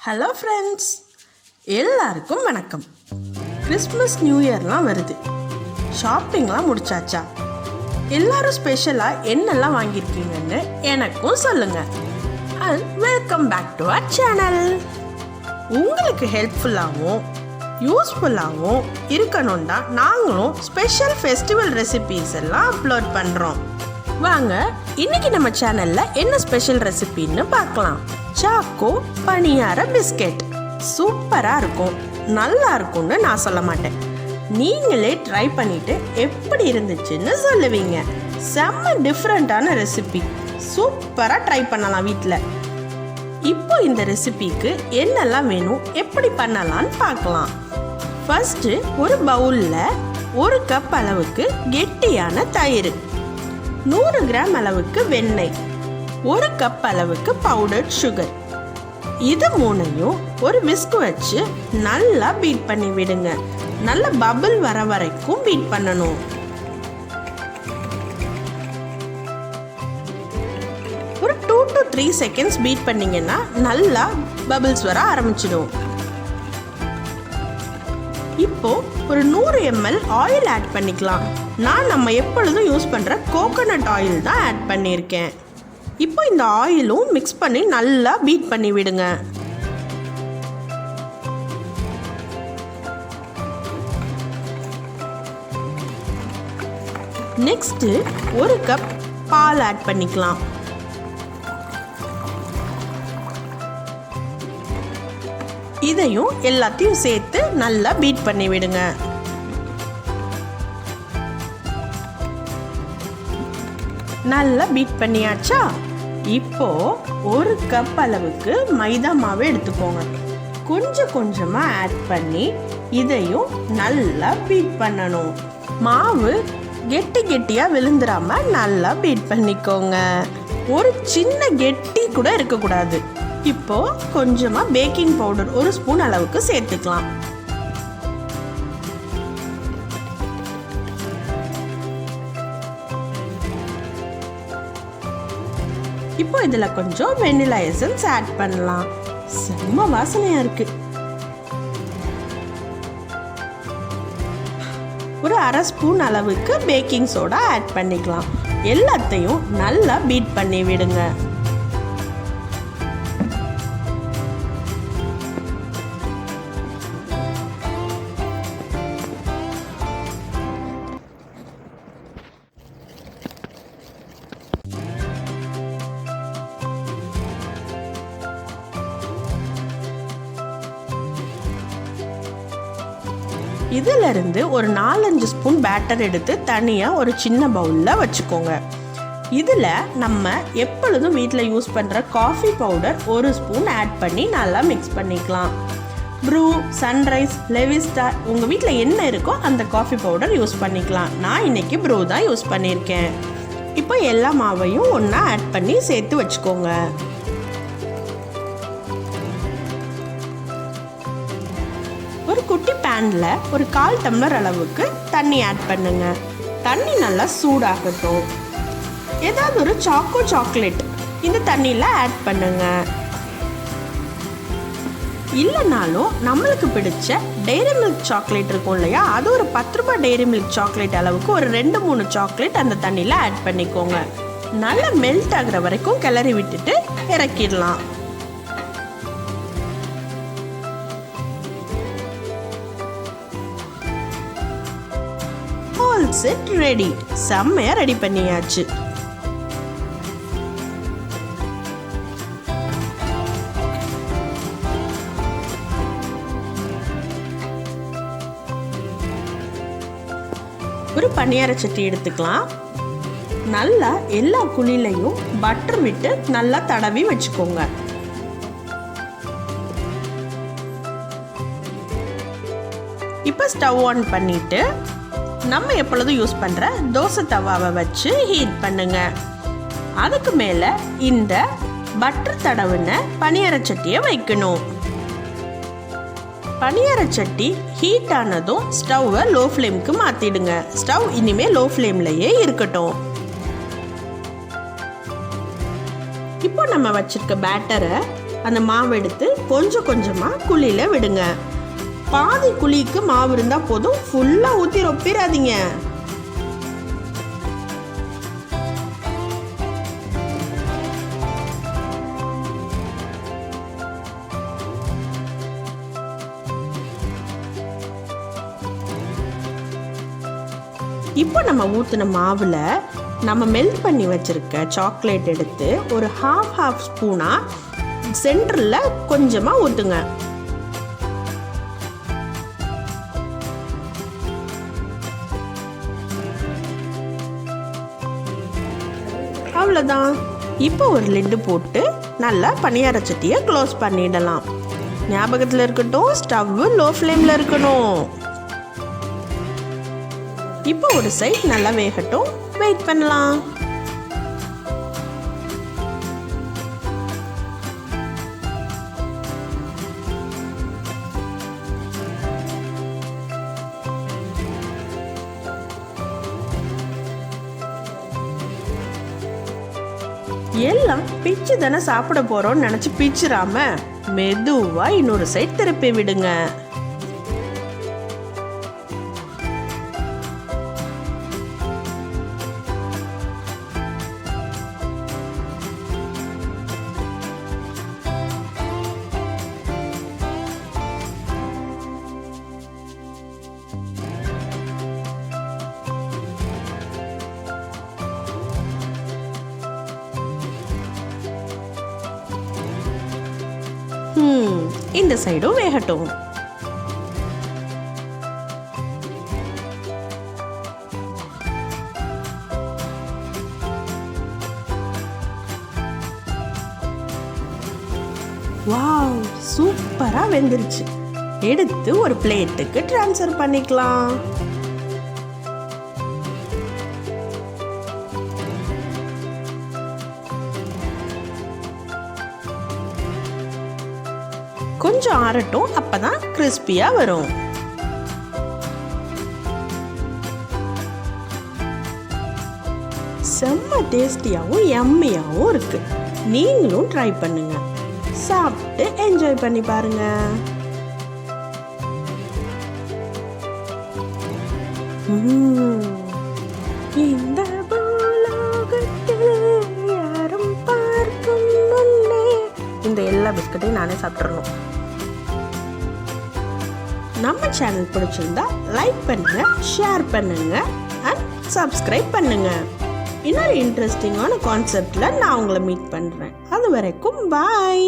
Hello friends, எல்லாருக்கும் வணக்கம். Christmas new இயர்லாம் வருது. ஷாப்பிங்லாம் முடிச்சாச்சா? எல்லாரும் ஸ்பெஷலாக என்னெல்லாம் வாங்கியிருக்கீங்கன்னு எனக்கும் சொல்லுங்கள். And welcome back to our channel. உங்களுக்கு ஹெல்ப்ஃபுல்லாகவும் யூஸ்ஃபுல்லாகவும் இருக்கணும் தான் நாங்களும் ஸ்பெஷல் ஃபெஸ்டிவல் ரெசிபீஸ் எல்லாம் அப்லோட் பண்ணுறோம். வாங்க இன்னைக்கு நம்ம சேனலில் என்ன ஸ்பெஷல் ரெசிபின்னு பார்க்கலாம். சாக்கோ பனியார பிஸ்கெட் சூப்பராக இருக்கும். நல்லா இருக்கும்னு நான் சொல்ல மாட்டேன், நீங்களே ட்ரை பண்ணிவிட்டு எப்படி இருந்துச்சுன்னு சொல்லுவீங்க. செம்ம டிஃப்ரெண்ட்டான ரெசிபி, சூப்பராக ட்ரை பண்ணலாம் வீட்டில். இப்போ இந்த ரெசிபிக்கு என்னெல்லாம் வேணும், எப்படி பண்ணலான்னு பார்க்கலாம். ஃபஸ்ட்டு ஒரு பவுலில் 1 கப் அளவுக்கு கெட்டியான தயிர், 100 கிராம் அளவுக்கு வெண்ணெய், 1 கப் அளவுக்கு பவுடர்ட் சுகர், இது மூணையும் ஒரு விஸ்க் வச்சு நல்லா பீட் பண்ணி விடுங்க. நல்ல பபிள் வர வரைக்கும் பீட் பண்ணணும். ஒரு 2 to 3 செகண்ட்ஸ் பீட் பண்ணீங்கன்னா நல்லா பபிள்ஸ் வர ஆரம்பிச்சிடும். இப்போ ஒரு 100 ml ஆயில் ஆட் பண்ணிக்கலாம். நான் நம்ம எப்பொழுதும் யூஸ் பண்ணுற கோகோனட் ஆயில் தான் ஆட் பண்ணியிருக்கேன். இப்போ இந்த ஆயிலும் மிக்ஸ் பண்ணி நல்லா பீட் பண்ணி விடுங்க. நெக்ஸ்ட் 1 கப் பால் ஆட் பண்ணிக்கலாம். இதையும் எல்லாத்தையும் சேர்த்து நல்லா பீட் பண்ணி விடுங்க. நல்லா பீட் பண்ணியாச்சா? இப்போ 1 கப் அளவுக்கு மைதா மாவு எடுத்துக்கோங்க. கொஞ்சம் கொஞ்சமாக ஆட் பண்ணி இதையும் நல்லா பீட் பண்ணணும். மாவு கெட்டியாக விழுந்துடாம நல்லா பீட் பண்ணிக்கோங்க. ஒரு சின்ன கெட்டி கூட இருக்கக்கூடாது. இப்போ கொஞ்சமாக பேக்கிங் பவுடர் 1 ஸ்பூன் அளவுக்கு சேர்த்துக்கலாம். இப்போ இதில் கொஞ்சம் வெண்ணிலா எசன்ஸ் ஆட் பண்ணலாம். செம்ம வாசனையாக இருக்கு. ஒரு 1/2 ஸ்பூன் அளவுக்கு பேக்கிங் சோடா ஆட் பண்ணிக்கலாம். எல்லாத்தையும் நல்லா பீட் பண்ணி விடுங்க. இதிலிருந்து ஒரு 4-5 ஸ்பூன் பேட்டர் எடுத்து தனியாக ஒரு சின்ன பவுலில் வச்சுக்கோங்க. இதில் நம்ம எப்பொழுதும் வீட்டில் யூஸ் பண்ணுற காஃபி பவுடர் 1 ஸ்பூன் ஆட் பண்ணி நல்லா மிக்ஸ் பண்ணிக்கலாம். ப்ரூ, சன்ரைஸ், லெவிஸ்டா உங்கள் வீட்டில் என்ன இருக்கோ அந்த காஃபி பவுடர் யூஸ் பண்ணிக்கலாம். நான் இன்றைக்கி ப்ரூ தான் யூஸ் பண்ணியிருக்கேன். இப்போ எல்லா மாவையும் ஒன்றா ஆட் பண்ணி சேர்த்து வச்சுக்கோங்க. ஒரு குட்டி பேனில் ஒரு 1/4 டம்ளர் அளவுக்கு தண்ணி ஆட் பண்ணுங்க. தண்ணி நல்லா சூடாகட்டும். ஏதாவது ஒரு சாக்லேட் இந்த தண்ணியில் ஆட் பண்ணுங்க. இல்லைனாலும் நம்மளுக்கு பிடிச்ச டெய்ரி மில்க் சாக்லேட் இருக்கும் இல்லையா, அது ஒரு 10 ரூபாய் டெய்ரி மில்க் சாக்லேட் அளவுக்கு ஒரு 2-3 சாக்லேட் அந்த தண்ணியில் ஆட் பண்ணிக்கோங்க. நல்லா மெல்ட் ஆகுற வரைக்கும் கிளறி விட்டுட்டு இறக்கிடலாம். Set ready. செம்மையா ரெடி பண்ணியாச்சு. ஒரு பனியார சட்டி எடுத்துக்கலாம். நல்லா எல்லா குழிலையும் பட்டர் விட்டு நல்லா தடவி வச்சுக்கோங்க. இப்போ ஸ்டவ் ஆன் பண்ணிட்டு நம்ம எப்பொழுதும் யூஸ் பண்ணுற தோசை தவாவை வச்சு ஹீட் பண்ணுங்க. அதுக்கு மேலே இந்த பட்டர் தடவுன பனியார சட்டியை வைக்கணும். பனியார சட்டி ஹீட் ஆனதும் ஸ்டவ்வை லோ ஃப்ளேமுக்கு மாற்றிடுங்க. ஸ்டவ் இனிமேல் லோ ஃப்ளேம்லையே இருக்கட்டும். இப்போ நம்ம வச்சிருக்க பேட்டரை அந்த மாவு எடுத்து கொஞ்சம் கொஞ்சமாக குழியில் விடுங்க. பாதி குழிக்கு மாவு இருந்தால் போதும், ஃபுல்லாக ஊற்றி ரொப்பிடாதீங்க. இப்போ நம்ம ஊற்றின மாவில் நம்ம மெல்ட் பண்ணி வச்சுருக்க சாக்லேட் எடுத்து ஒரு ஹாஃப் ஸ்பூனாக சென்டரில் கொஞ்சமாக ஊற்றுங்க. அவ்வளோதான். இப்போ ஒரு லிட்டு போட்டு நல்லா பணியார சட்டியை க்ளோஸ் பண்ணிடலாம். ஞாபகத்தில் இருக்கட்டும், ஸ்டவ் லோ ஃப்ளேமில் இருக்கணும். இப்போ ஒரு சைட் நல்லா வேகட்டும், வெயிட் பண்ணலாம். எல்லாம் பிச்சு தானே சாப்பிட போறோம்னு நினைச்சு பிச்சிராம மெதுவா இன்னொரு சைட் திருப்பி விடுங்க. இந்த சைடும் வேகட்டும். வாவ், சூப்பரா வெந்துருச்சு. எடுத்து ஒரு பிளேட்டுக்கு ட்ரான்ஸ்ஃபர் பண்ணிக்கலாம். கொஞ்சம் ஆறட்டும், அப்பதான் கிறிஸ்பியா வரும். செம்ம டேஸ்டியாவும் யம்மியாவும் இருக்கு. நீங்களும் ட்ரை பண்ணுங்க, சாப்பிட்டு என்ஜாய் பண்ணி பாருங்க. இந்த யாரும் பார்க்கும் முன்னே இந்த எல்லா பிஸ்கட்டையும் நானே சாப்பிட்றணும். நம்ம சேனல் பிடிச்சிருந்தா லைக் பண்ணுங்க, ஷேர் பண்ணுங்க அண்ட் சப்ஸ்கிரைப் பண்ணுங்க. இன்னொரு இன்ட்ரெஸ்டிங்கான கான்செப்ட்ல நான் உங்களை மீட் பண்றேன். அது வரைக்கும் பாய்.